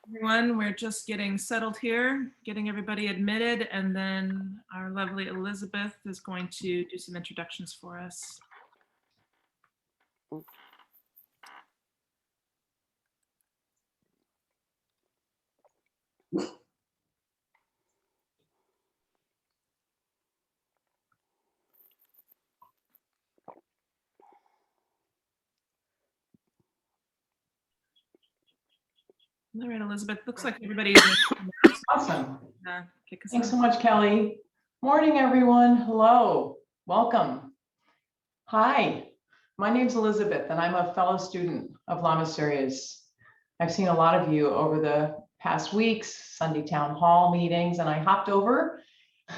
Everyone, we're just getting settled here, getting everybody admitted, and then our lovely Elizabeth is going to do some introductions for us. All right, Elizabeth, looks like everybody's awesome. Thanks so much, Kelly. Morning, everyone. Hello. Welcome. Hi, my name's Elizabeth, and I'm a fellow student of Lama Surya's. I've seen a lot of you over the past weeks, Sunday town hall meetings, and I hopped over,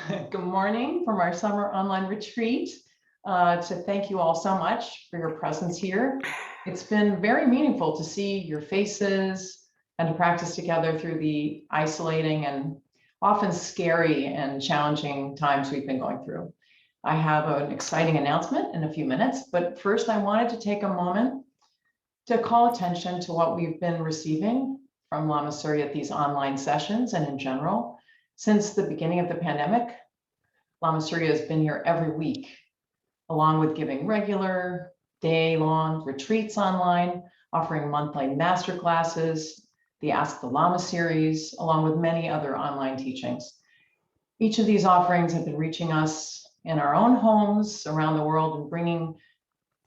good morning, from our summer online retreat to thank you all so much for your presence here. It's been very meaningful to see your faces and to practice together through the isolating and often scary and challenging times we've been going through. I have an exciting announcement in a few minutes, but first I wanted to take a moment to call attention to what we've been receiving from Lama Surya at these online sessions and in general. Since the beginning of the pandemic, Lama Surya has been here every week, along with giving regular day-long retreats online, offering monthly masterclasses, the Ask the Lama series, along with many other online teachings. Each of these offerings have been reaching us in our own homes around the world and bringing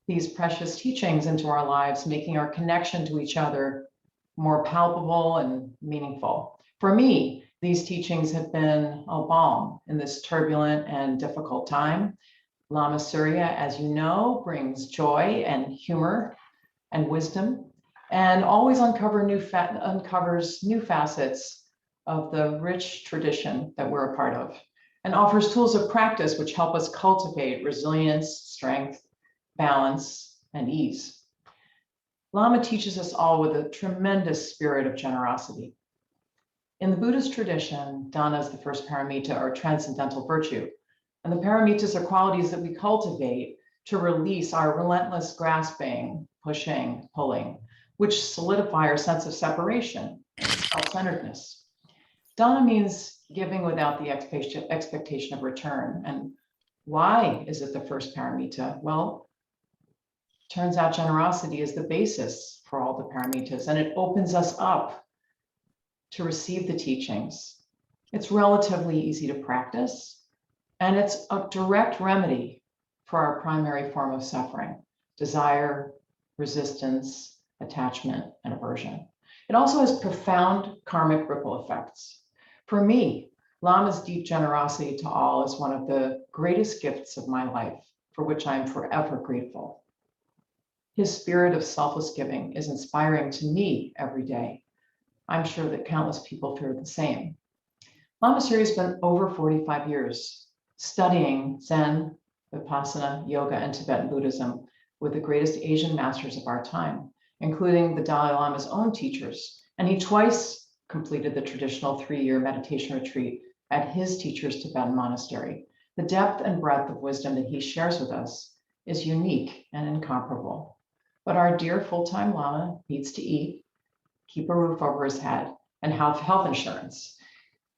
these precious teachings into our lives, making our connection to each other more palpable and meaningful. For me, these teachings have been a balm in this turbulent and difficult time. Lama Surya, as you know, brings joy and humor and wisdom, and always uncovers new facets of the rich tradition that we're a part of, and offers tools of practice which help us cultivate resilience, strength, balance, and ease. Lama teaches us all with a tremendous spirit of generosity. In the Buddhist tradition, dana is the first paramita, or transcendental virtue, and the paramitas are qualities that we cultivate to release our relentless grasping, pushing, pulling, which solidify our sense of separation, self-centeredness. Dana means giving without the expectation of return. And why is it the first paramita? Well, turns out generosity is the basis for all the paramitas, and it opens us up to receive the teachings. It's relatively easy to practice, and it's a direct remedy for our primary form of suffering: desire, resistance, attachment, and aversion. It also has profound karmic ripple effects. For me, Lama's deep generosity to all is one of the greatest gifts of my life, for which I am forever grateful. His spirit of selfless giving is inspiring to me every day. I'm sure that countless people feel the same. Lama Surya has been over 45 years studying Zen, Vipassana, yoga, and Tibetan Buddhism with the greatest Asian masters of our time, including the Dalai Lama's own teachers. And he twice completed the traditional 3-year meditation retreat at his teacher's Tibetan monastery. The depth and breadth of wisdom that he shares with us is unique and incomparable. But our dear full-time Lama needs to eat, keep a roof over his head, and have health insurance.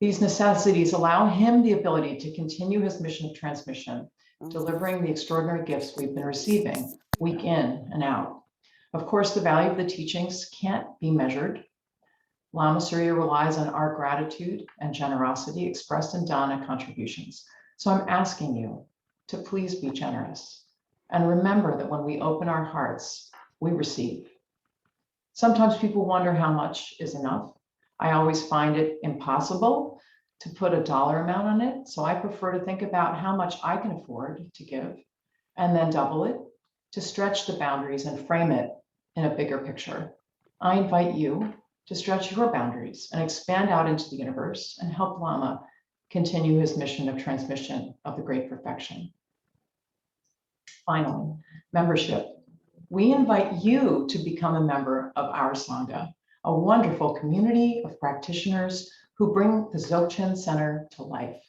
These necessities allow him the ability to continue his mission of transmission, delivering the extraordinary gifts we've been receiving week in and out. Of course, the value of the teachings can't be measured. Lama Surya relies on our gratitude and generosity expressed in dana contributions. So I'm asking you to please be generous and remember that when we open our hearts, we receive. Sometimes people wonder how much is enough. I always find it impossible to put a dollar amount on it. So I prefer to think about how much I can afford to give and then double it to stretch the boundaries and frame it in a bigger picture. I invite you to stretch your boundaries and expand out into the universe and help Lama continue his mission of transmission of the great perfection. Finally, membership. We invite you to become a member of our Sangha, a wonderful community of practitioners who bring the Dzogchen Center to life.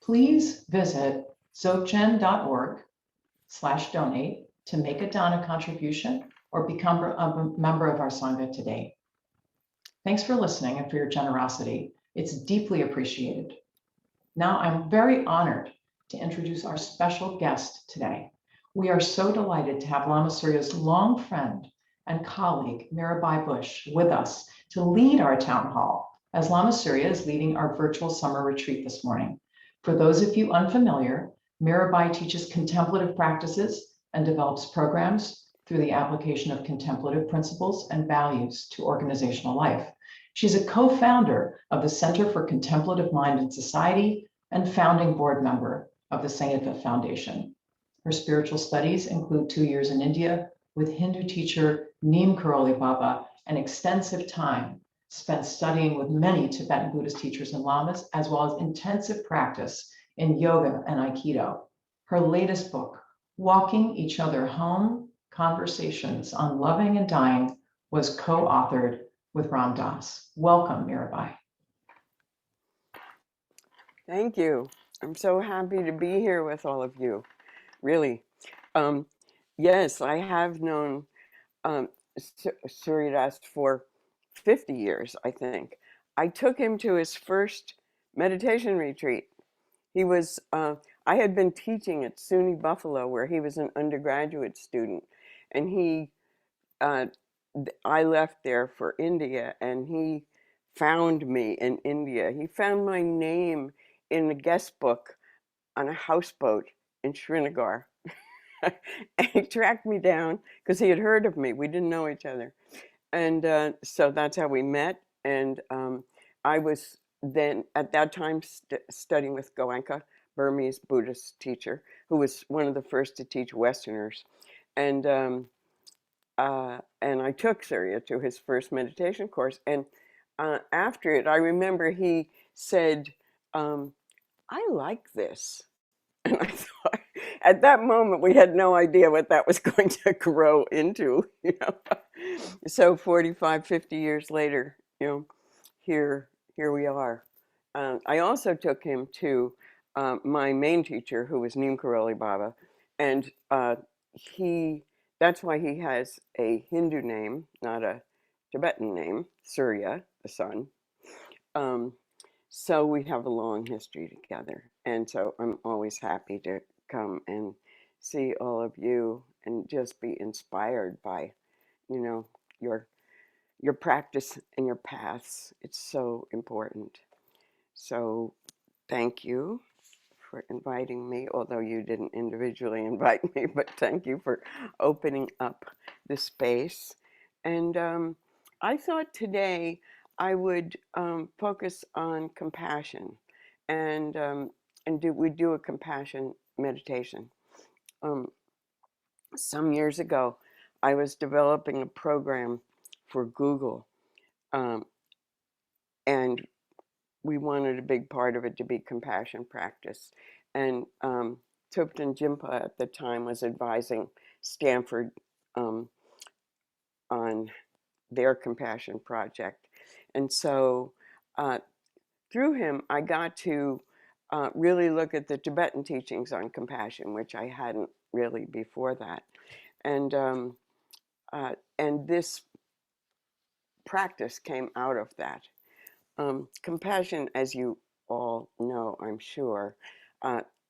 Please visit dzogchen.org/donate to make a dana contribution or become a member of our Sangha today. Thanks for listening and for your generosity. It's deeply appreciated. Now I'm very honored to introduce our special guest today. We are so delighted to have Lama Surya's long friend and colleague, Mirabai Bush, with us to lead our town hall, as Lama Surya is leading our virtual summer retreat this morning. For those of you unfamiliar, Mirabai teaches contemplative practices and develops programs through the application of contemplative principles and values to organizational life. She's a co-founder of the Center for Contemplative Mind and Society and founding board member of the Sainthood Foundation. Her spiritual studies include 2 years in India with Hindu teacher Neem Karoli Baba and extensive time spent studying with many Tibetan Buddhist teachers and lamas, as well as intensive practice in yoga and Aikido. Her latest book, Walking Each Other Home, Conversations on Loving and Dying, was co-authored with Ram Dass. Welcome, Mirabai. Thank you. I'm so happy to be here with all of you, really. Yes, I have known Surya Das for 50 years, I think. I took him to his first meditation retreat. He was, I had been teaching at SUNY Buffalo, where he was an undergraduate student, and I left there for India, and he found me in India. He found my name in a guest book on a houseboat in Srinagar. And he tracked me down because he had heard of me. We didn't know each other. And so that's how we met. And I was then at that time studying with Goenka, Burmese Buddhist teacher, who was one of the first to teach Westerners. And I took Surya to his first meditation course. And after it, I remember he said, I like this. And I thought, at that moment, we had no idea what that was going to grow into, you know. So 45, 50 years later, you know, here we are. I also took him to my main teacher, who was Neem Karoli Baba, and that's why he has a Hindu name, not a Tibetan name, Surya, the sun. So we have a long history together. And so I'm always happy to come and see all of you and just be inspired by, you know, your practice and your paths. It's so important. So thank you for inviting me, although you didn't individually invite me, but thank you for opening up the space. And I thought today I would focus on compassion, and we do a compassion meditation. Some years ago, I was developing a program for Google, and we wanted a big part of it to be compassion practice. And Thupten Jinpa at the time was advising Stanford on their compassion project. And so through him, I got to really look at the Tibetan teachings on compassion, which I hadn't really before that. And this practice came out of that. Compassion, as you all know, I'm sure,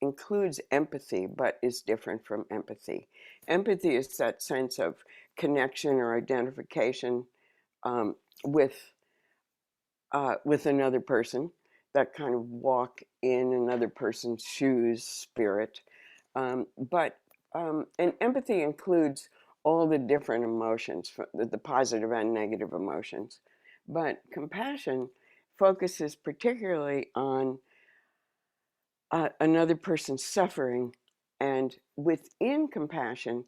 includes empathy, but is different from empathy. Empathy is that sense of connection or identification with another person, that kind of walk in another person's shoes spirit. And empathy includes all the different emotions, the positive and negative emotions. But compassion focuses particularly on another person's suffering, and within compassion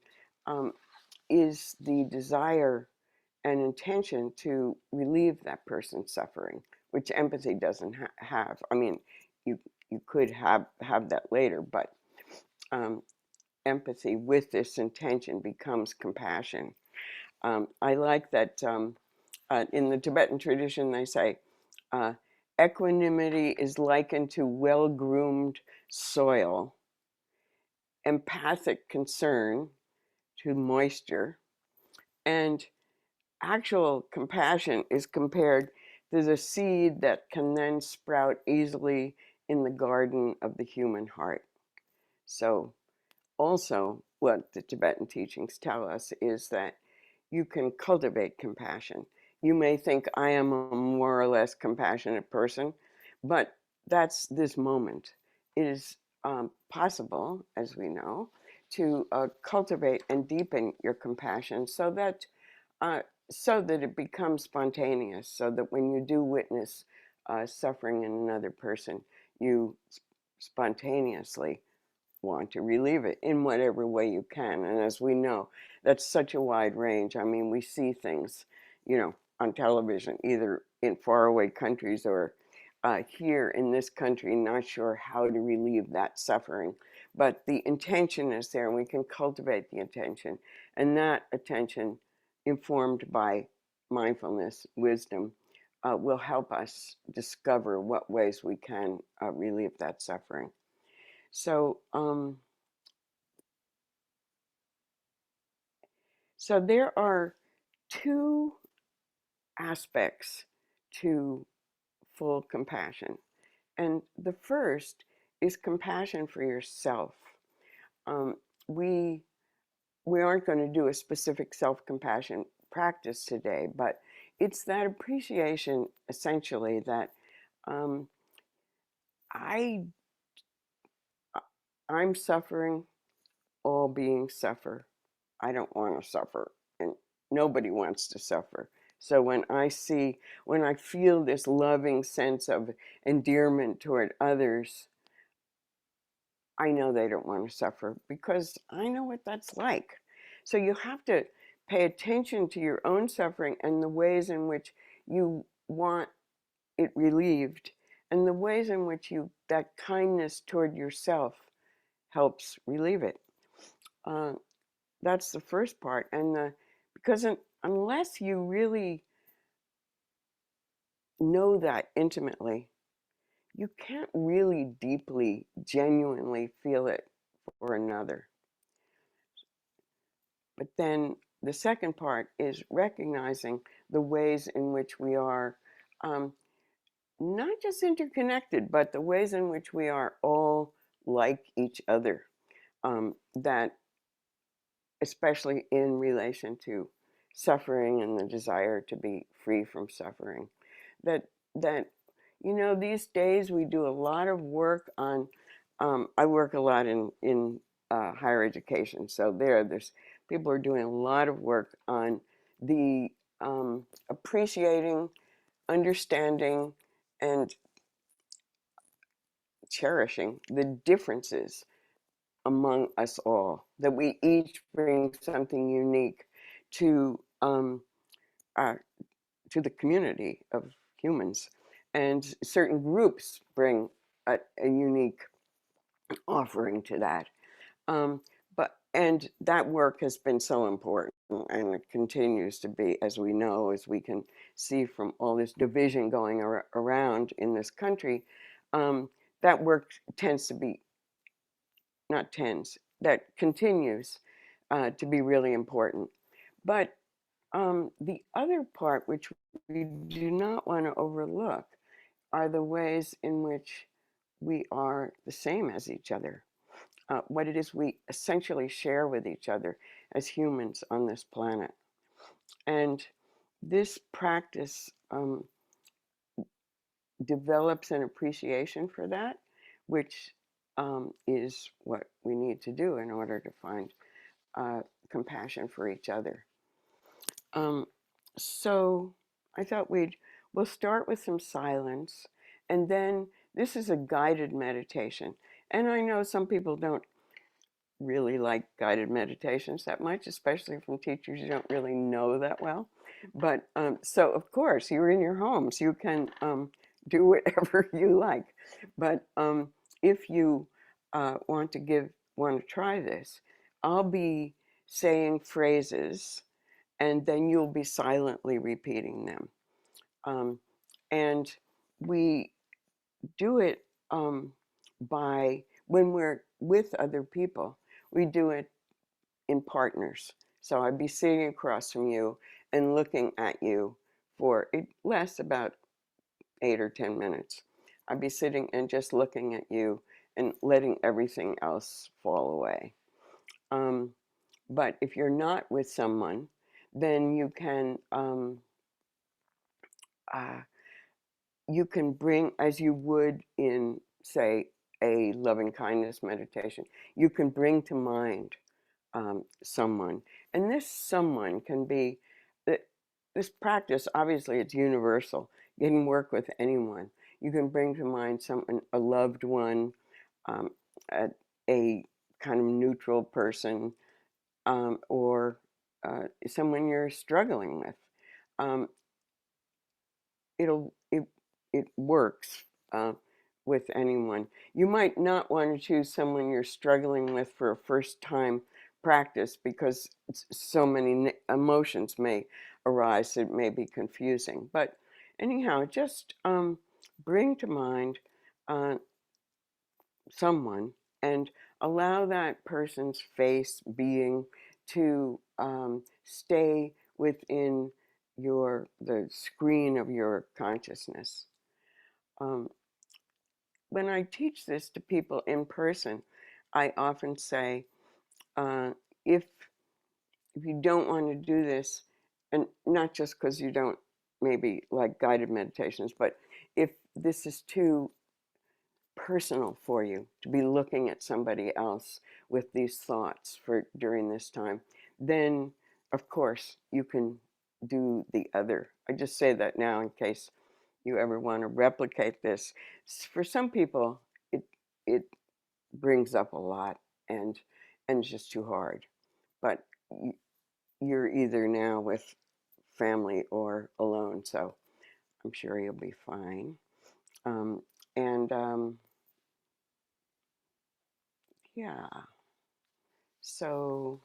is the desire and intention to relieve that person's suffering, which empathy doesn't have. I mean, you could have that later, but empathy with this intention becomes compassion. I like that in the Tibetan tradition they say, equanimity is likened to well-groomed soil, empathic concern to moisture, and actual compassion is compared There's a seed that can then sprout easily in the garden of the human heart. So also what the Tibetan teachings tell us is that you can cultivate compassion. You may think I am a more or less compassionate person, but that's this moment. It is possible, as we know, to cultivate and deepen your compassion uh, so that it becomes spontaneous, so that when you do witness suffering in another person, you spontaneously want to relieve it in whatever way you can. And as we know, that's such a wide range. I mean, we see things, on television, either in faraway countries or here in this country, not sure how to relieve that suffering. But the intention is there, and we can cultivate the intention. And that attention, informed by mindfulness, wisdom, will help us discover what ways we can relieve that suffering. So, so there are two aspects to full compassion. And the first is compassion for yourself. Um, we, we aren't going to do a specific self-compassion practice today, but it's that appreciation, essentially, that um, I, I'm suffering, all beings suffer. I don't want to suffer, and nobody wants to suffer. So when I feel this loving sense of endearment toward others, I know they don't want to suffer because I know what that's like. So you have to pay attention to your own suffering and the ways in which you want it relieved, and the ways in which that kindness toward yourself helps relieve it. Uh, that's the first part. And because unless you really know that intimately, you can't really deeply, genuinely feel it for another. But then the second part is recognizing the ways in which we are um, not just interconnected, but the ways in which we are all like each other. That especially in relation to suffering and the desire to be free from suffering. That these days we do a lot of work on. I work a lot in higher education, so there's people are doing a lot of work on the appreciating, understanding, and cherishing the differences among us all, that we each bring something unique to uh, to the community of humans, and certain groups bring a unique offering to that. And that work has been so important, and it continues to be, as we know, as we can see from all this division going around in this country. That work tends to be not tends, that continues to be really important. But the other part, which we do not want to overlook, are the ways in which we are the same as each other. What it is we essentially share with each other as humans on this planet. And this practice develops an appreciation for that, which is what we need to do in order to find compassion for each other. So I thought we'll start with some silence, and then this is a guided meditation. And I know some people don't really like guided meditations that much, especially from teachers you don't really know that well. But so of course you're in your homes, you can do whatever you like. But if you want to try this, I'll be saying phrases, and then you'll be silently repeating them. And we do it by, when we're with other people, we do it in partners. So I'd be sitting across from you and looking at you for, it lasts about 8 or 10 minutes. I'd be sitting and just looking at you and letting everything else fall away. But if you're not with someone, then you can bring, as you would in, say, a loving kindness meditation, you can bring to mind someone. And this someone can be, this practice, obviously it's universal. You can work with anyone. You can bring to mind someone, a loved one, um, a kind of neutral person, or someone you're struggling with. Um, it works with anyone. You might not want to choose someone you're struggling with for a first time practice because so many emotions may arise. It may be confusing. But anyhow, just bring to mind someone and allow that person's face, being, to stay within the screen of your consciousness. When I teach this to people in person, I often say, if you don't want to do this, and not just because you don't maybe like guided meditations, but if this is too personal for you to be looking at somebody else with these thoughts for during this time, then of course you can do the other. I just say that now in case you ever want to replicate this. For some people, it brings up a lot and it's just too hard. But you're either now with family or alone, so I'm sure you'll be fine. And yeah, so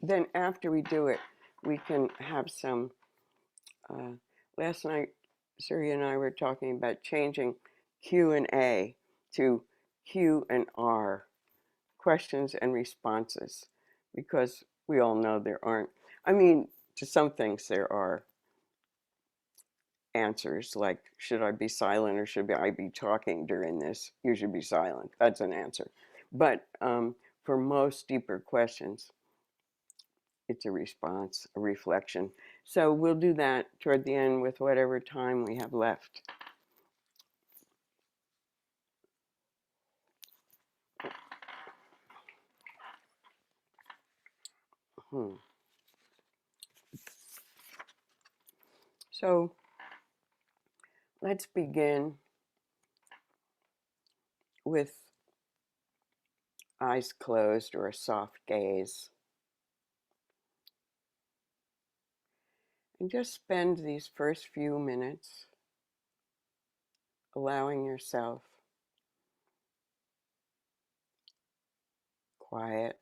then after we do it, we can have some, last night, Surya and I were talking about changing Q&A to Q and R, questions and responses, because we all know there aren't, I mean, to some things there are answers, like should I be silent or should I be talking during this? You should be silent. That's an answer. But for most deeper questions, it's a response, a reflection. So we'll do that toward the end with whatever time we have left. So let's begin with eyes closed or a soft gaze. And just spend these first few minutes allowing yourself quiet,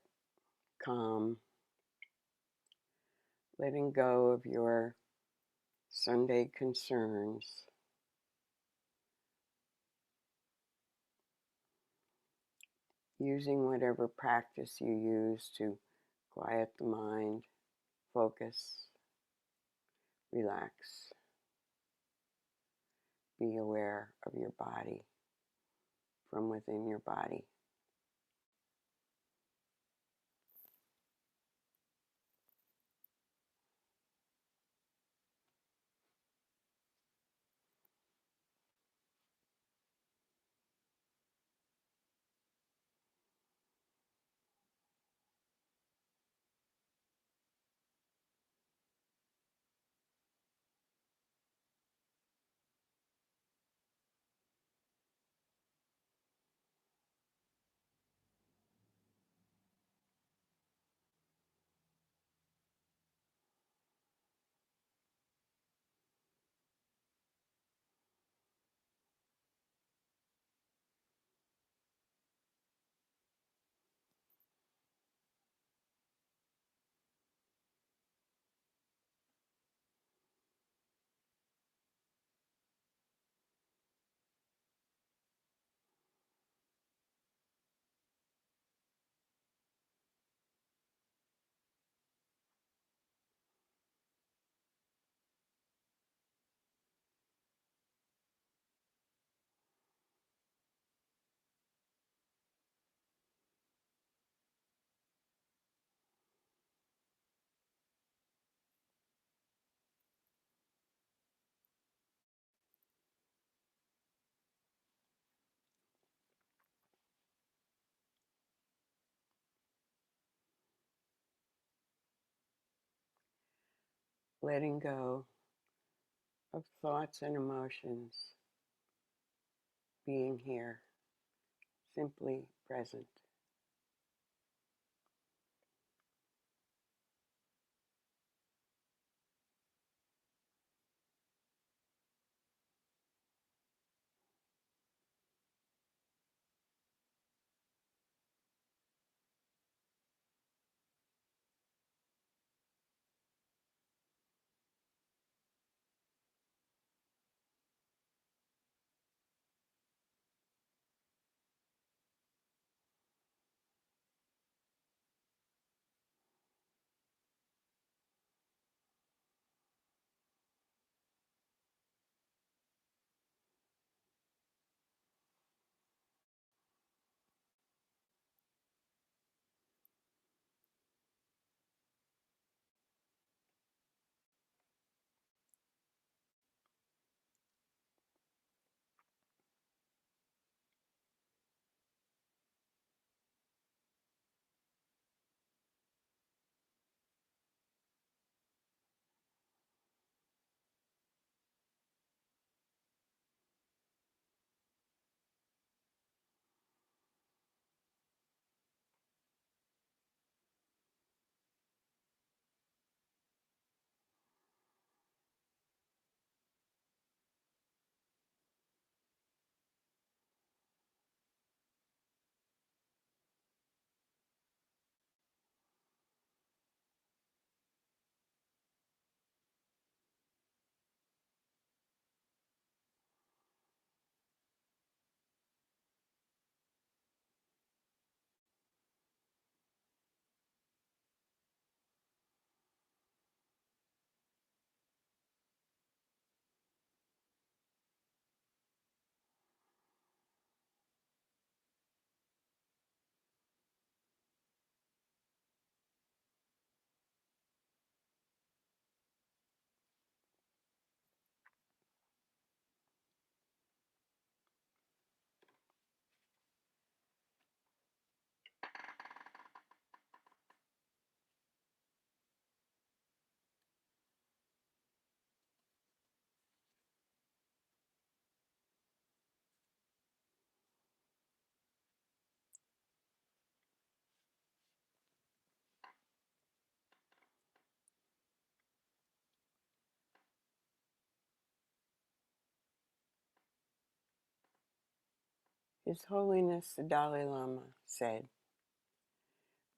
calm, letting go of your Sunday concerns, using whatever practice you use to quiet the mind, focus, relax, be aware of your body from within your body. letting go of thoughts and emotions, being here, simply present. His Holiness the Dalai Lama said,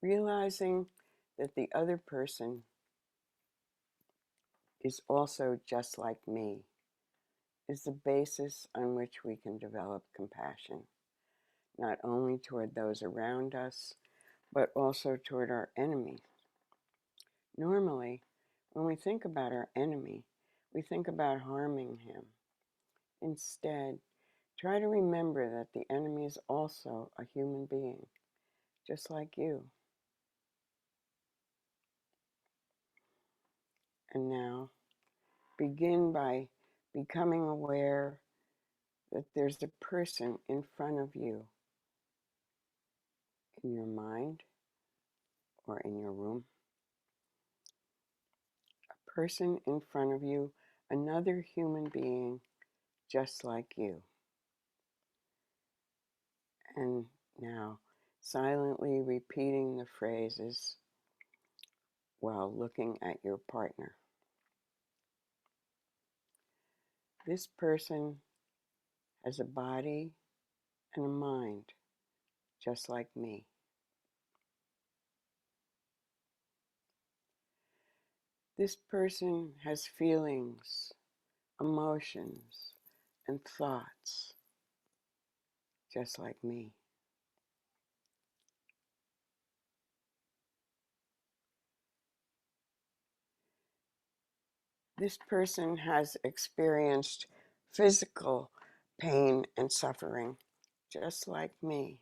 realizing that the other person is also just like me is the basis on which we can develop compassion, not only toward those around us, but also toward our enemies. Normally, when we think about our enemy, we think about harming him. Instead, try to remember that the enemy is also a human being, just like you. And now, begin by becoming aware that there's a person in front of you in your mind or in your room. A person in front of you, another human being just like you. And now, silently repeating the phrases while looking at your partner. This person has a body and a mind just like me. This person has feelings, emotions, and thoughts just like me. This person has experienced physical pain and suffering just like me.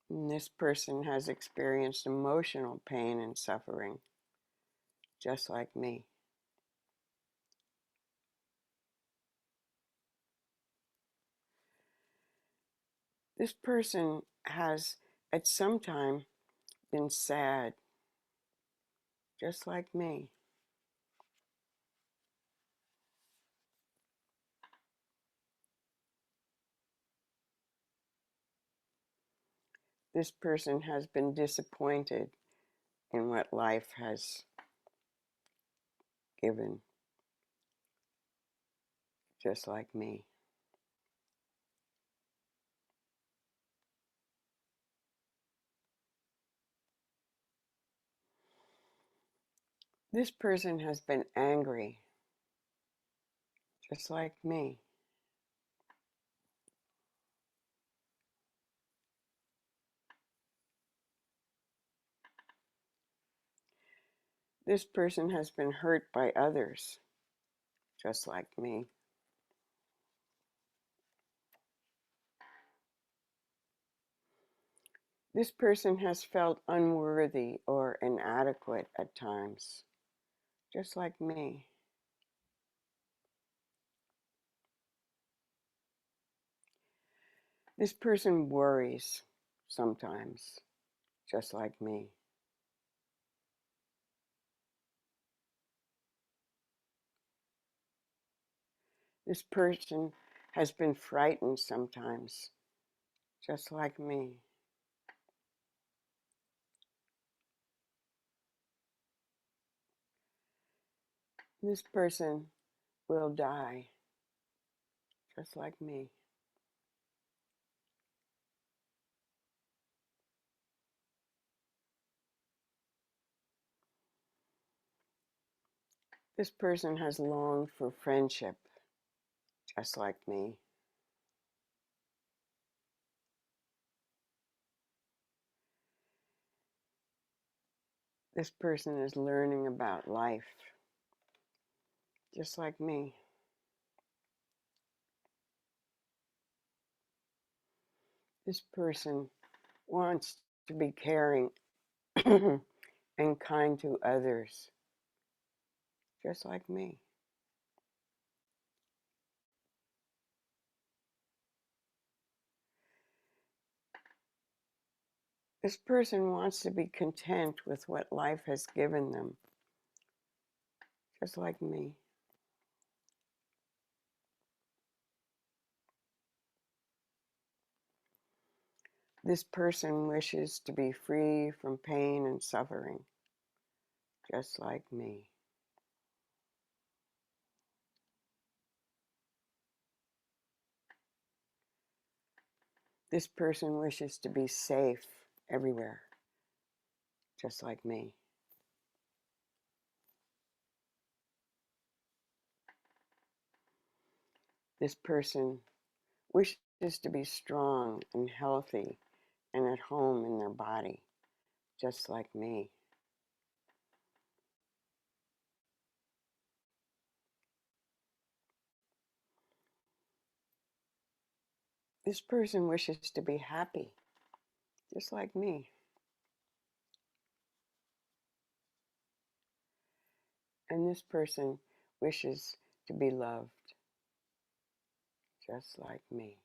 And this person has experienced emotional pain and suffering just like me. This person has at some time been sad, just like me. This person has been disappointed in what life has given, just like me. This person has been angry, just like me. This person has been hurt by others, just like me. This person has felt unworthy or inadequate at times, just like me. This person worries sometimes, just like me. This person has been frightened sometimes, just like me. This person will die, just like me. This person has longed for friendship, just like me. This person is learning about life, just like me. This person wants to be caring and kind to others, just like me. This person wants to be content with what life has given them, just like me. This person wishes to be free from pain and suffering, just like me. This person wishes to be safe everywhere, just like me. This person wishes to be strong and healthy and at home in their body, just like me. This person wishes to be happy, just like me. And this person wishes to be loved, just like me.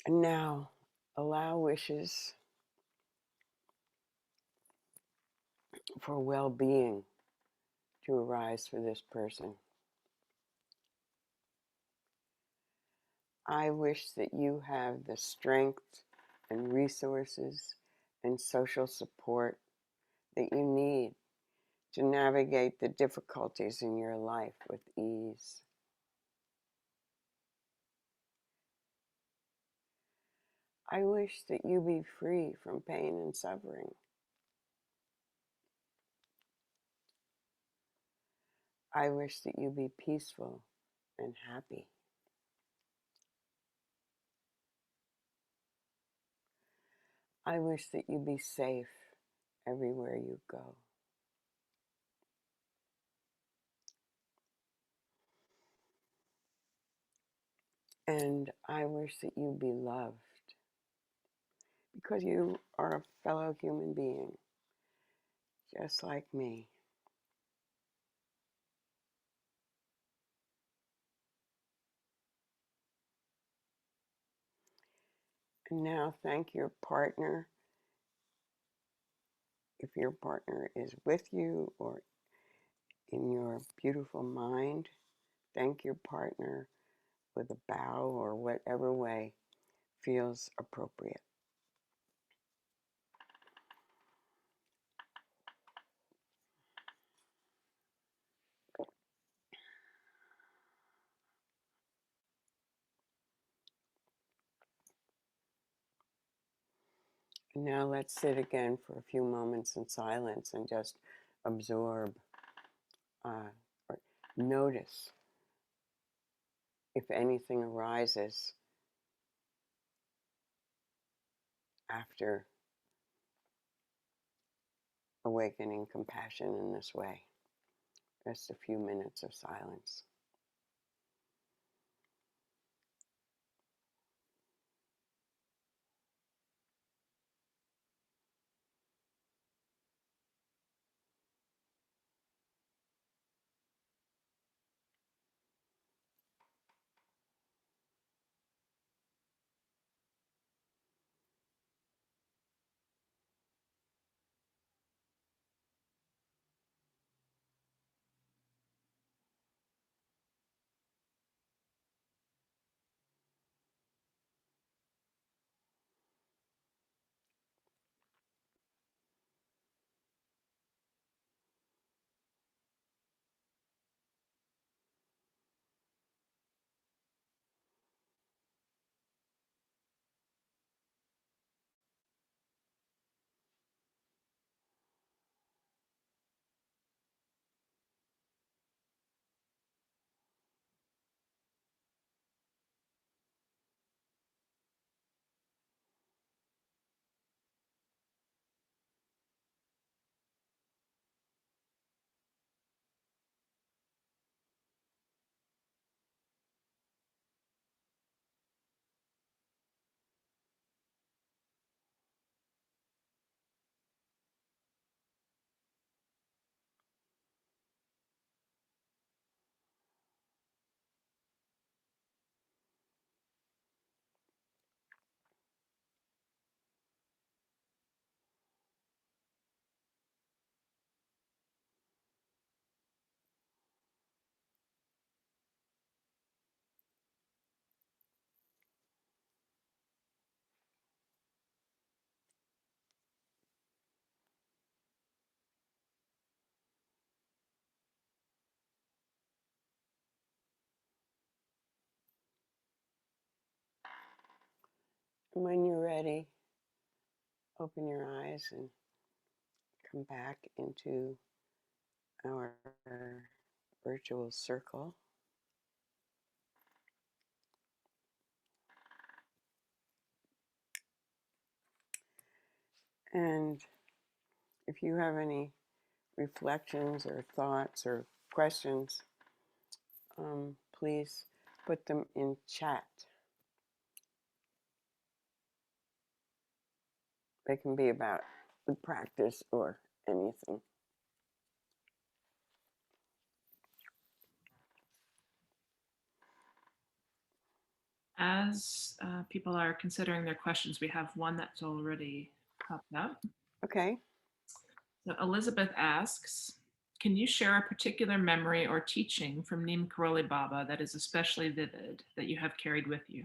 And now, allow wishes for well-being to arise for this person. I wish that you have the strength and resources and social support that you need to navigate the difficulties in your life with ease. I wish that you be free from pain and suffering. I wish that you be peaceful and happy. I wish that you be safe everywhere you go. And I wish that you be loved because you are a fellow human being just like me. And now thank your partner. If your partner is with you or in your beautiful mind, thank your partner with a bow or whatever way feels appropriate. And now let's sit again for a few moments in silence and just absorb or notice if anything arises after awakening compassion in this way. Just a few minutes of silence. And when you're ready, open your eyes and come back into our virtual circle. And if you have any reflections or thoughts or questions, please put them in chat. They can be about the practice or anything. As people are considering their questions, we have one that's already popped up. Okay. So Elizabeth asks, can you share a particular memory or teaching from Neem Karoli Baba that is especially vivid that you have carried with you?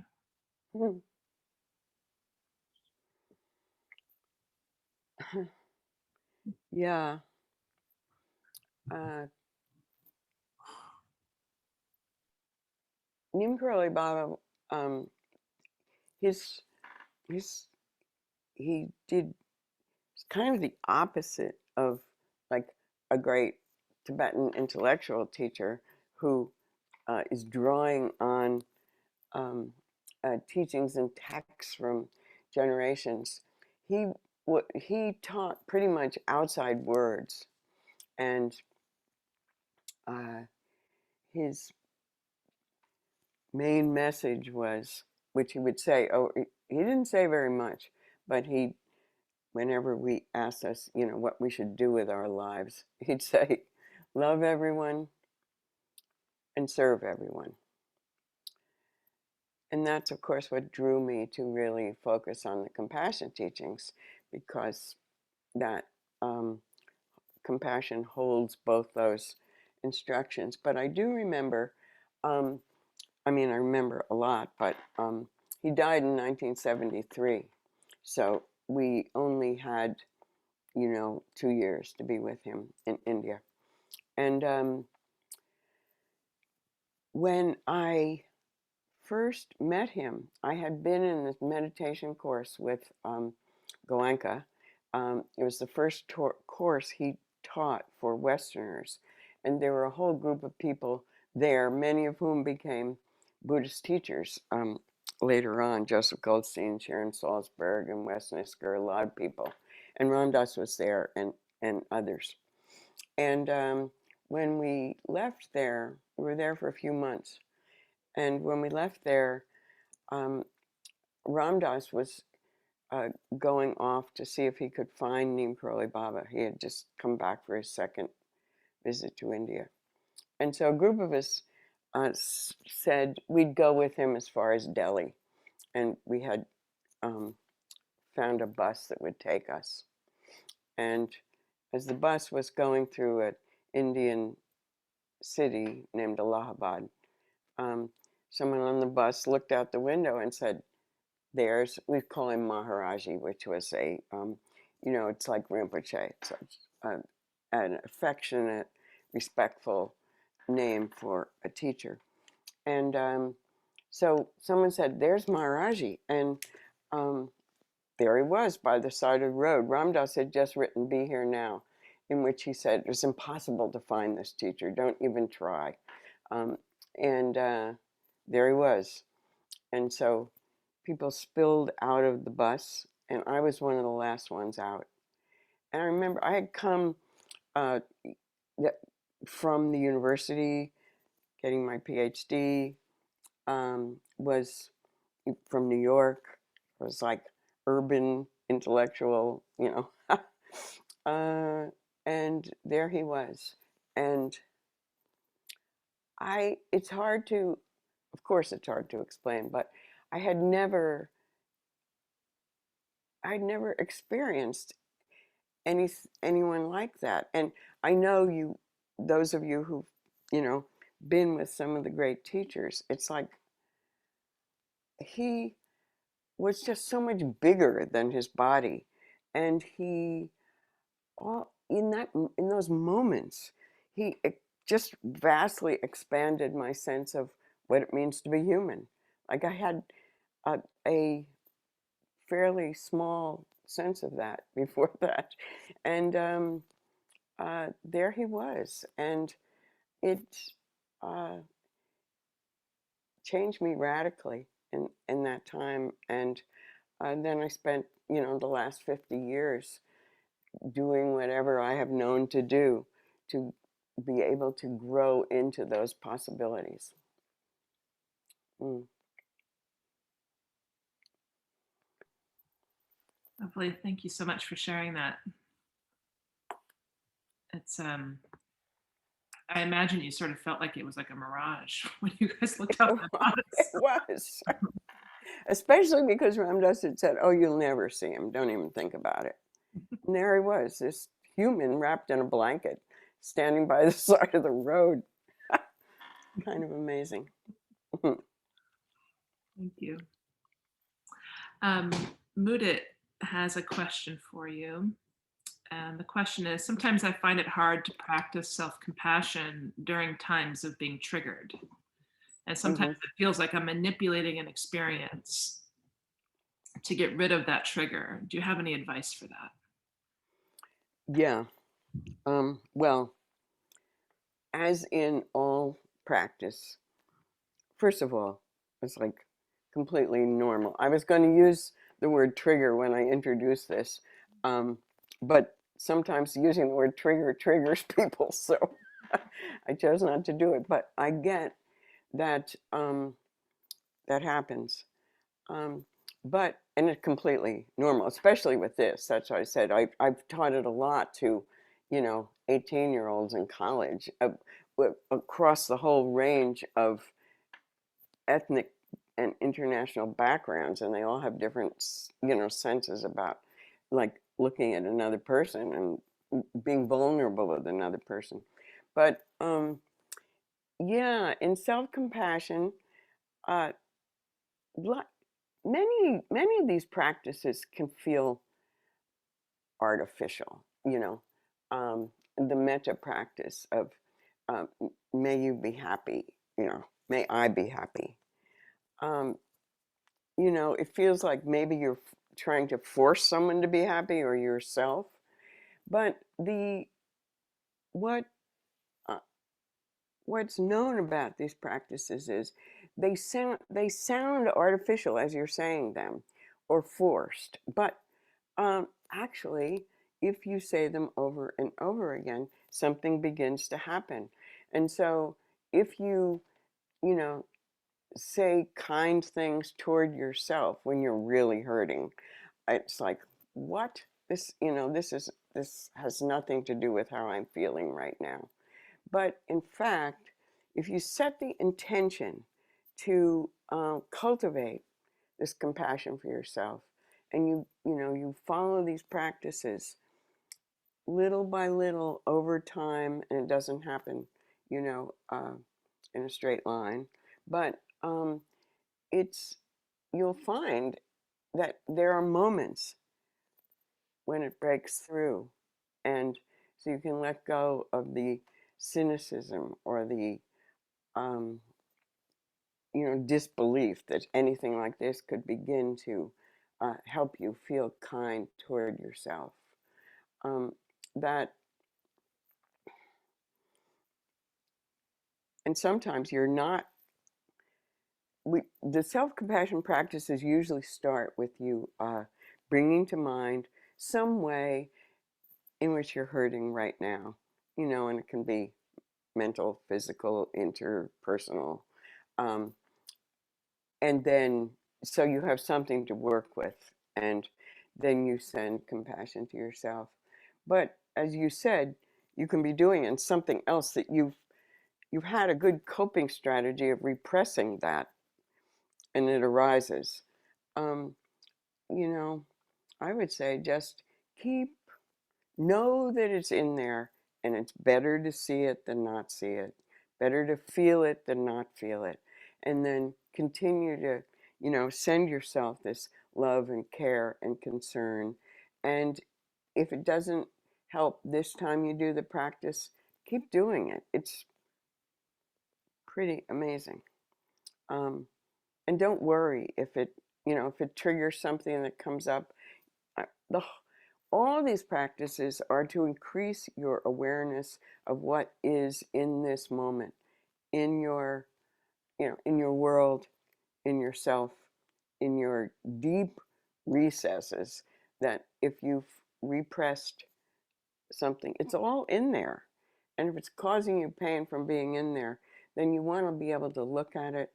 Yeah. Neem Karoli Baba, he did kind of the opposite of like a great Tibetan intellectual teacher who is drawing on teachings and texts from generations. He taught pretty much outside words, and his main message was, which he would say, he didn't say very much, but he whenever we asked us, what we should do with our lives, he'd say, love everyone and serve everyone. And that's, of course, what drew me to really focus on the compassion teachings, because that compassion holds both those instructions. But I do remember, I remember a lot, but he died in 1973. So we only had, 2 years to be with him in India. And when I first met him, I had been in this meditation course with Goenka. It was the first course he taught for Westerners. And there were a whole group of people there, many of whom became Buddhist teachers later on. Joseph Goldstein, Sharon Salzberg, and Wes Nisker, a lot of people. And Ram Dass was there, and others. And when we left there, we were there for a few months. And when we left there, Ram Dass was going off to see if he could find Neem Karoli Baba. He had just come back for his second visit to India. And so a group of us said we'd go with him as far as Delhi. And we had found a bus that would take us. And as the bus was going through an Indian city named Allahabad, someone on the bus looked out the window and said, we call him Maharaji, which was it's like Rinpoche. It's an affectionate, respectful name for a teacher. And so someone said, there's Maharaji. And there he was by the side of the road. Ram Dass had just written Be Here Now, in which he said, it's impossible to find this teacher. Don't even try. And there he was. And so people spilled out of the bus, and I was one of the last ones out. And I remember I had come from the university, getting my PhD, was from New York, was like urban intellectual, and there he was. And it's hard to, of course it's hard to explain, but I'd never experienced anyone like that. And I know those of you who've, been with some of the great teachers, it's like he was just so much bigger than his body. And in those moments, he just vastly expanded my sense of what it means to be human. Like I had a fairly small sense of that before that. And there he was. And it changed me radically in that time. And then I spent, the last 50 years doing whatever I have known to do to be able to grow into those possibilities. Lovely. Thank you so much for sharing that. It's I imagine you sort of felt like it was like a mirage when you guys looked out the bus. It was. Especially because Ram Dass had said, oh, you'll never see him. Don't even think about it. And there he was, this human wrapped in a blanket, standing by the side of the road. Kind of amazing. Thank you. Mudit has a question for you. And the question is, sometimes I find it hard to practice self-compassion during times of being triggered. And sometimes it feels like I'm manipulating an experience to get rid of that trigger. Do you have any advice for that? Yeah. Well, as in all practice, first of all, it's like completely normal. I was going to use the word trigger when I introduced this, but sometimes using the word trigger triggers people, so I chose not to do it. But I get that that happens. and it's completely normal, especially with this. That's why I said I've taught it a lot to, 18-year-olds in college, across the whole range of ethnic and international backgrounds, and they all have different, senses about, like, looking at another person and being vulnerable with another person. But yeah, in self-compassion, uh, many of these practices can feel artificial. The metta practice of, may you be happy, may I be happy. It feels like maybe you're trying to force someone to be happy, or yourself. But what uh, what's known about these practices is they sound artificial as you're saying them, or forced. But actually, if you say them over and over again, something begins to happen. And so if you know, say kind things toward yourself when you're really hurting, it's like, what? This has nothing to do with how I'm feeling right now. But in fact, if you set the intention to cultivate this compassion for yourself, and you follow these practices little by little over time, and it doesn't happen, in a straight line, but it's you'll find that there are moments when it breaks through, and so you can let go of the cynicism or the um, disbelief that anything like this could begin to help you feel kind toward yourself. That And sometimes you're not. The self-compassion practices usually start with you bringing to mind some way in which you're hurting right now, and it can be mental, physical, interpersonal. Um, and then, so you have something to work with, and then you send compassion to yourself. But as you said, you can be doing in something else that you've had a good coping strategy of repressing that, and it arises. Um, I would say just know that it's in there, and it's better to see it than not see it, better to feel it than not feel it, and then continue to, send yourself this love and care and concern. And if it doesn't help this time you do the practice, keep doing it. It's pretty amazing. And don't worry if it triggers something that comes up. The All these practices are to increase your awareness of what is in this moment, in your, in your world, in yourself, in your deep recesses, that if you've repressed something, it's all in there. And if it's causing you pain from being in there, then you want to be able to look at it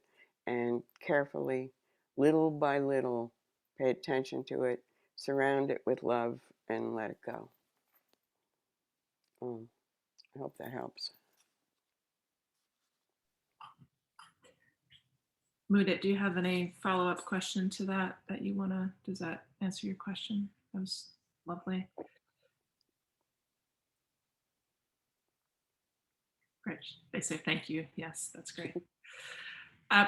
and carefully, little by little, pay attention to it, surround it with love, and let it go. I hope that helps. Mudit, do you have any follow-up question to that you want to, does that answer your question? That was lovely. Great. They say thank you. Yes, that's great.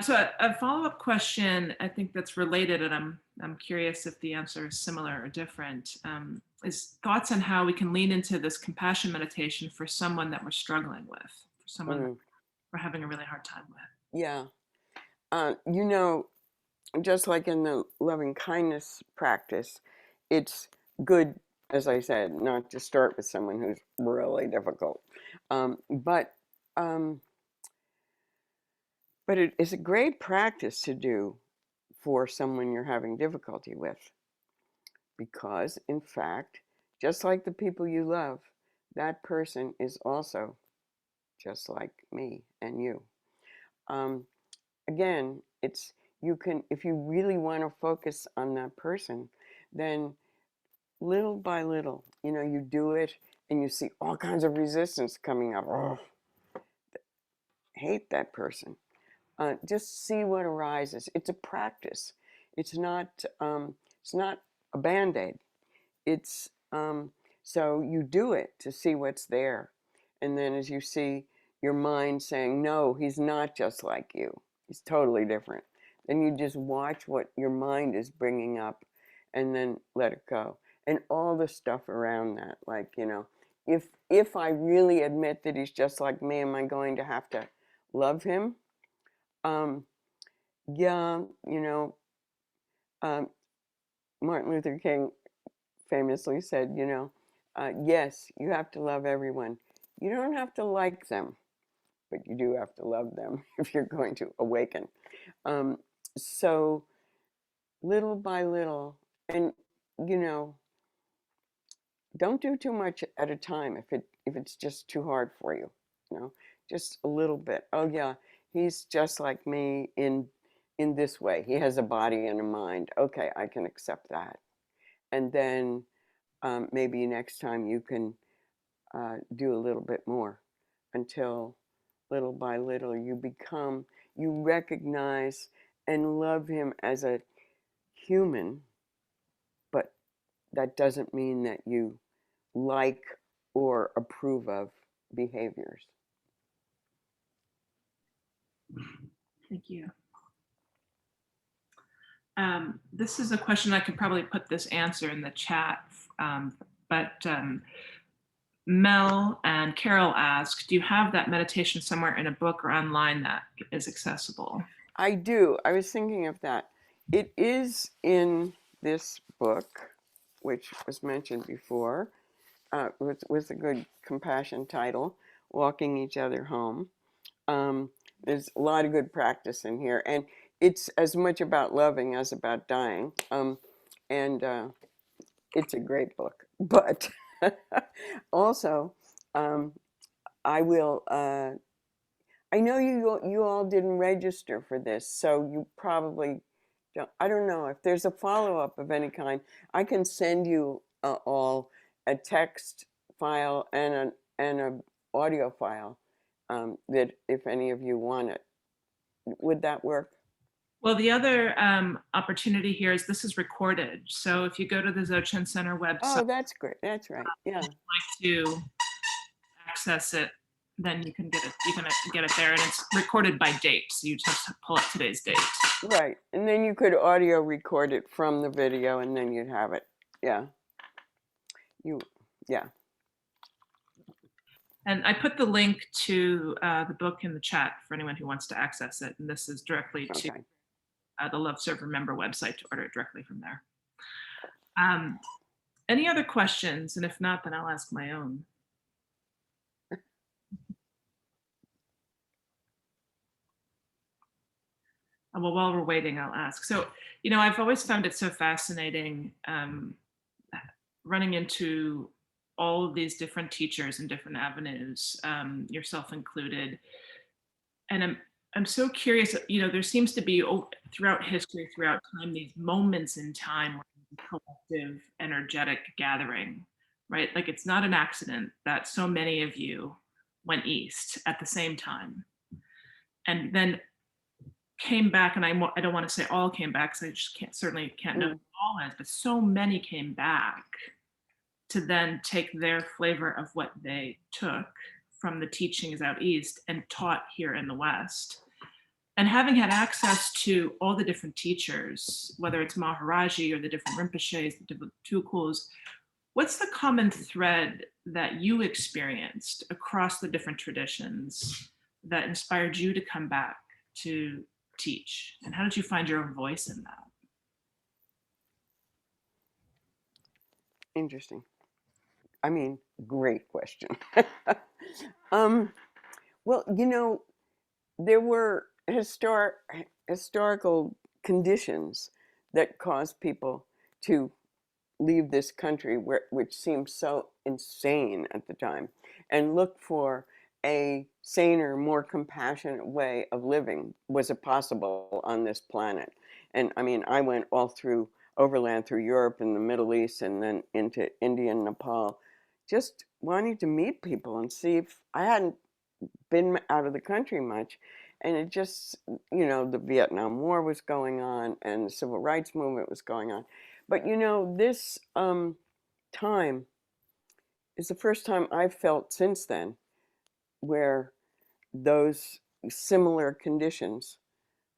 So a follow-up question, I think that's related, and I'm curious if the answer is similar or different, is thoughts on how we can lean into this compassion meditation for someone that we're struggling with, for someone that we're having a really hard time with. Yeah. Just like in the loving kindness practice, it's good, as I said, not to start with someone who's really difficult. But it is a great practice to do for someone you're having difficulty with. Because, in fact, just like the people you love, that person is also just like me and you. Again, it's you can, if you really want to focus on that person, then little by little, you know, you do it and you see all kinds of resistance coming up. Oh, hate that person. Just see what arises. It's a practice. It's not a Band-Aid. It's so you do it to see what's there. And then as you see your mind saying, no, he's not just like you. He's totally different. Then you just watch what your mind is bringing up and then let it go. And all the stuff around that, like, you know, if I really admit that he's just like me, am I going to have to love him? Yeah, you know, um, Martin Luther King famously said, you know, yes, you have to love everyone. You don't have to like them, but you do have to love them if you're going to awaken. So little by little, and you know, don't do too much at a time if it's just too hard for you. You know, just a little bit. Oh yeah, he's just like me in this way. He has a body and a mind. Okay, I can accept that. And then maybe next time you can do a little bit more until little by little you recognize and love him as a human, but that doesn't mean that you like or approve of behaviors. Thank you. This is a question I could probably put this answer in the chat, but Mel and Carol asked, do you have that meditation somewhere in a book or online that is accessible? I do. I was thinking of that. It is in this book, which was mentioned before, with a good compassion title, Walking Each Other Home. There's a lot of good practice in here, and it's as much about loving as about dying. And it's a great book. But also, I will. I know you all didn't register for this, so you probably don't. I don't know if there's a follow-up of any kind. I can send you all a text file and a audio file that if any of you want it. Would that work? Well, the other opportunity here is this is recorded. So if you go to the Dzogchen Center website, Oh, that's great. That's right. Yeah. like to access it, then you can get it. You can get it there, and it's recorded by date. So you just pull up today's date. Right, and then you could audio record it from the video, and then you'd have it. Yeah. Yeah. And I put the link to the book in the chat for anyone who wants to access it. And this is directly to the Love Serve Remember website to order it directly from there. Any other questions? And if not, then I'll ask my own. Well, while we're waiting, I'll ask. So, you know, I've always found it so fascinating running into all of these different teachers and different avenues, yourself included. And I'm so curious, you know, there seems to be throughout history, throughout time, these moments in time where there's a collective energetic gathering, right? Like it's not an accident that so many of you went east at the same time. And then came back, and I don't want to say all came back because I just certainly can't know all as, but so many came back to then take their flavor of what they took from the teachings out east and taught here in the West. And having had access to all the different teachers, whether it's Maharaji or the different Rinpoches, the different Tukuls, what's the common thread that you experienced across the different traditions that inspired you to come back to teach? And how did you find your own voice in that? Interesting. I mean, great question. Well, you know, there were historical conditions that caused people to leave this country, which seemed so insane at the time, and look for a saner, more compassionate way of living. Was it possible on this planet? And I mean, I went all through overland through Europe and the Middle East and then into India and Nepal, just wanting to meet people and see if I hadn't been out of the country much. And it just, you know, the Vietnam War was going on and the civil rights movement was going on. But, you know, this time is the first time I've felt since then where those similar conditions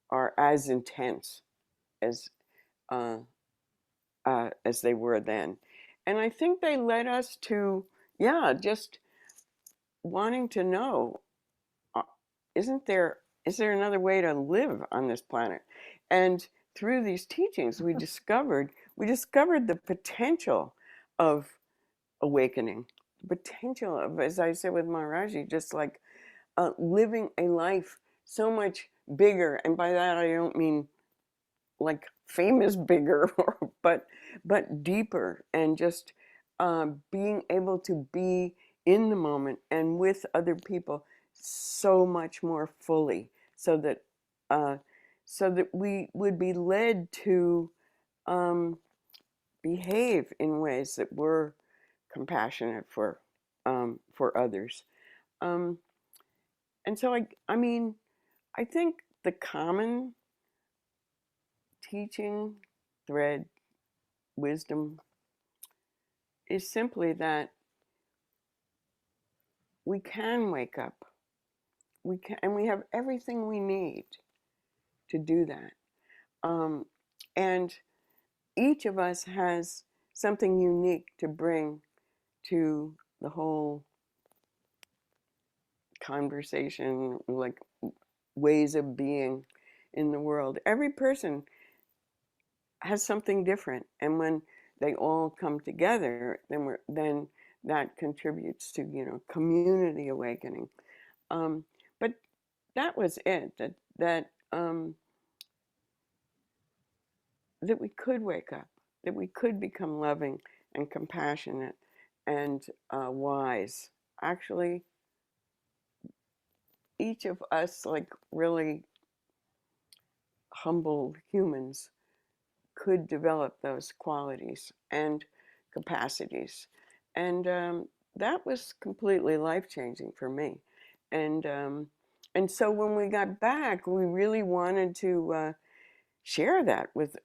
are as intense as uh, as they were then. And I think they led us to, yeah, just wanting to know, uh, is there another way to live on this planet? And through these teachings, we discovered the potential of awakening, the potential of, as I said with Maharaji, just like living a life so much bigger. And by that, I don't mean like famous bigger, but deeper, and just being able to be in the moment and with other people so much more fully, so that uh, we would be led to behave in ways that were compassionate for others. Um, and so I mean, I think the common teaching thread, wisdom, is simply that we can wake up. We can, and we have everything we need to do that. Um, and each of us has something unique to bring to the whole conversation, like ways of being in the world. Every person has something different, and when they all come together, then that contributes to, you know, community awakening. But that was it. That we could wake up, that we could become loving and compassionate and wise. Actually, each of us, like really humble humans, could develop those qualities and capacities. And that was completely life-changing for me. And so when we got back, we really wanted to share that with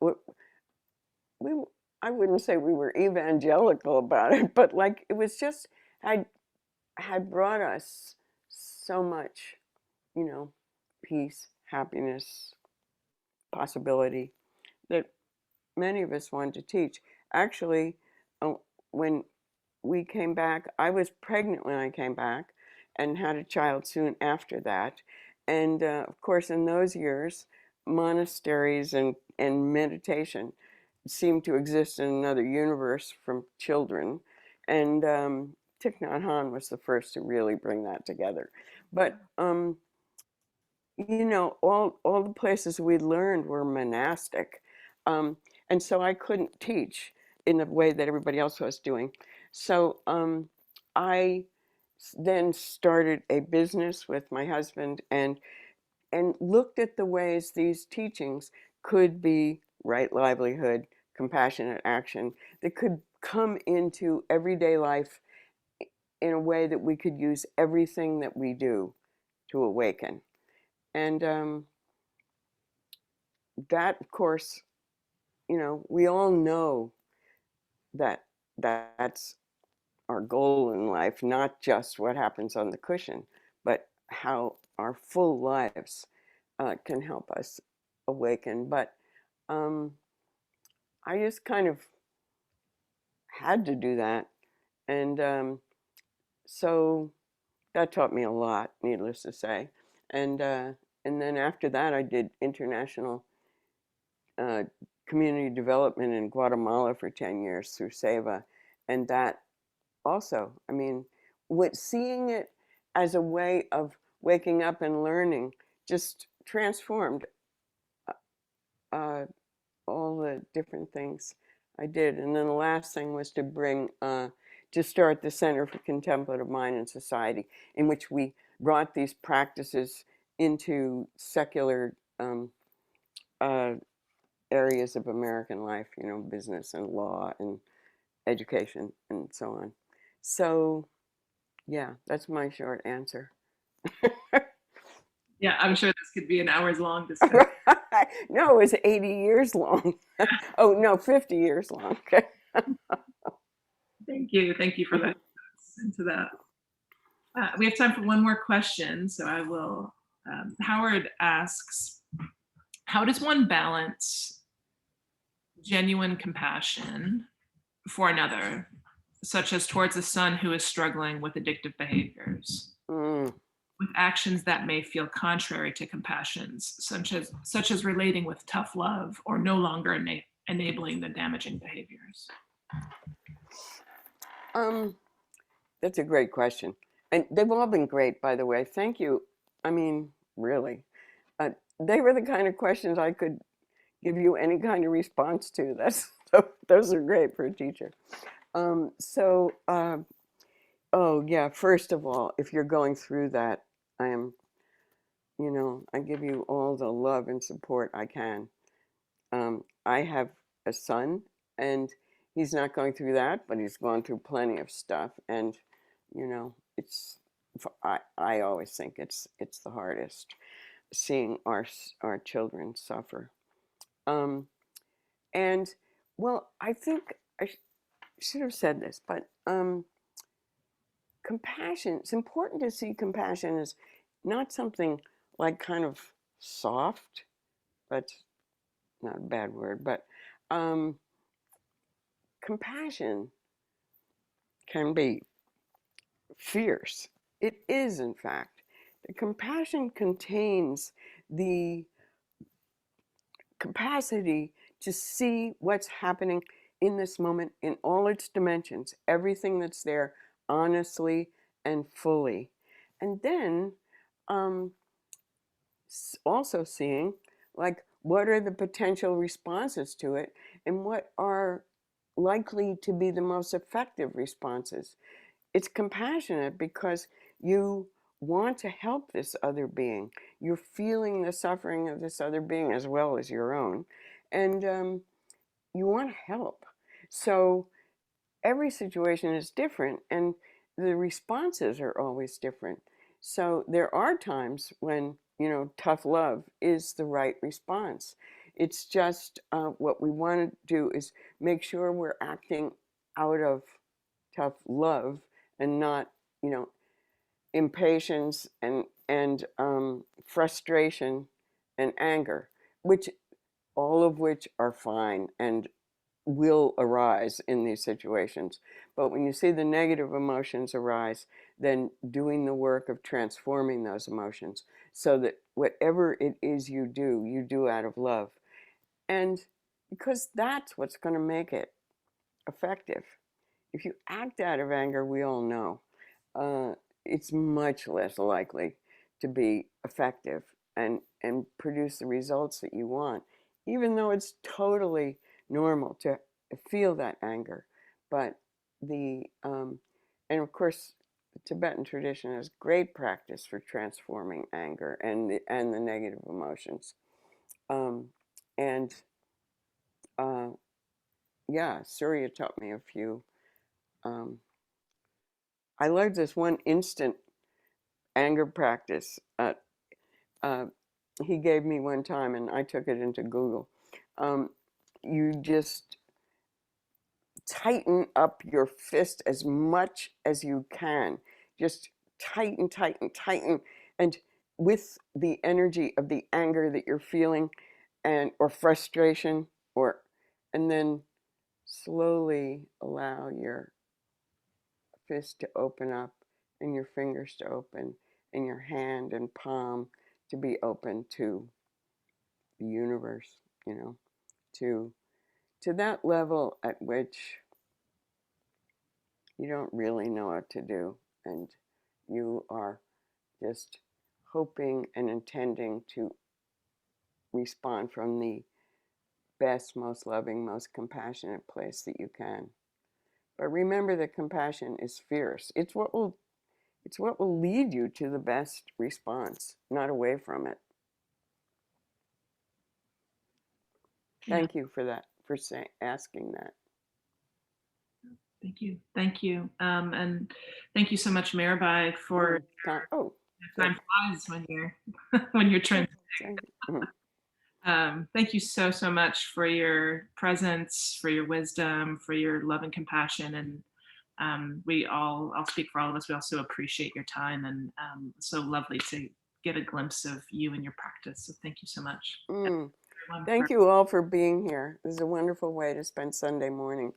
we. I wouldn't say we were evangelical about it, but like it was just had brought us so much, you know, peace, happiness, possibility, that many of us wanted to teach. Actually, when we came back, I was pregnant when I came back and had a child soon after that. And of course, in those years, monasteries and meditation seemed to exist in another universe from children. And Thich Nhat Hanh was the first to really bring that together. But you know, all the places we learned were monastic. And so I couldn't teach in the way that everybody else was doing. So I then started a business with my husband and looked at the ways these teachings could be right livelihood, compassionate action, that could come into everyday life in a way that we could use everything that we do to awaken. And that, of course, you know, we all know that that's our goal in life, not just what happens on the cushion, but how our full lives can help us awaken. But um, I just kind of had to do that. And so that taught me a lot, needless to say. And, uh, and then after that, I did international uh, community development in Guatemala for 10 years through SEVA. And that also, I mean, seeing it as a way of waking up and learning just transformed uh, all the different things I did. And then the last thing was to bring to start the Center for Contemplative Mind and Society, in which we brought these practices into secular areas of American life, business and law and education and so on. So, yeah, that's my short answer. Yeah, I'm sure this could be an hours long discussion. No, it was 80 years long. Oh, no, 50 years long. Okay. Thank you. Thank you for that. Into that. We have time for one more question, so I will. Howard asks, how does one balance genuine compassion for another, such as towards a son who is struggling with addictive behaviors, with actions that may feel contrary to compassions, such as relating with tough love or no longer enabling the damaging behaviors? That's a great question. And they've all been great, by the way. Thank you. I mean, really. They were the kind of questions I could give you any kind of response to. Those are great for a teacher. Oh yeah, first of all, if you're going through that, I give you all the love and support I can. I have a son, and he's not going through that, but he's gone through plenty of stuff. And, it's, I always think it's the hardest, seeing our children suffer. And, well, I think I should have said this, but compassion, it's important to see compassion as not something like kind of soft. That's not a bad word, but compassion can be fierce. It is, in fact. The compassion contains the capacity to see what's happening in this moment in all its dimensions, everything that's there, honestly and fully. And then also seeing, like, what are the potential responses to it and what are likely to be the most effective responses. It's compassionate because you want to help this other being. You're feeling the suffering of this other being as well as your own. And you want to help. So every situation is different and the responses are always different. So there are times when, tough love is the right response. It's just what we want to do is make sure we're acting out of tough love and not, impatience and frustration and anger, all of which are fine and will arise in these situations. But when you see the negative emotions arise, then doing the work of transforming those emotions so that whatever it is you do out of love. And because that's what's going to make it effective. If you act out of anger, we all know, it's much less likely to be effective and produce the results that you want, even though it's totally normal to feel that anger. But and of course, the Tibetan tradition has great practice for transforming anger and the negative emotions. Yeah, Surya taught me a few. I learned this one instant anger practice. He gave me one time, and I took it into Google. You just tighten up your fist as much as you can. Just tighten, tighten, tighten, and with the energy of the anger that you're feeling, or frustration, and then slowly allow your fist to open up and your fingers to open and your hand and palm to be open to the universe, to that level at which you don't really know what to do and you are just hoping and intending to respond from the best, most loving, most compassionate place that you can. But remember that compassion is fierce. It's what will lead you to the best response, not away from it. Thank you for that, for asking that. Thank you. Thank you. And thank you so much, Mirabai, for Time flies when you're trying. Mm-hmm. Thank you so much for your presence, for your wisdom, for your love and compassion. And I'll speak for all of us, we also appreciate your time, and so lovely to get a glimpse of you and your practice. So thank you so much. Thank you all for being here. This is a wonderful way to spend Sunday morning.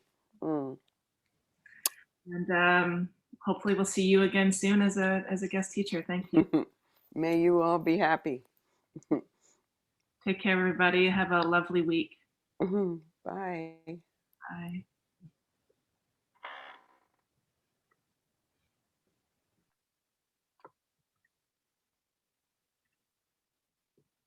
And hopefully we'll see you again soon as a guest teacher. Thank you. May you all be happy. Take care, everybody. Have a lovely week. Bye. Bye.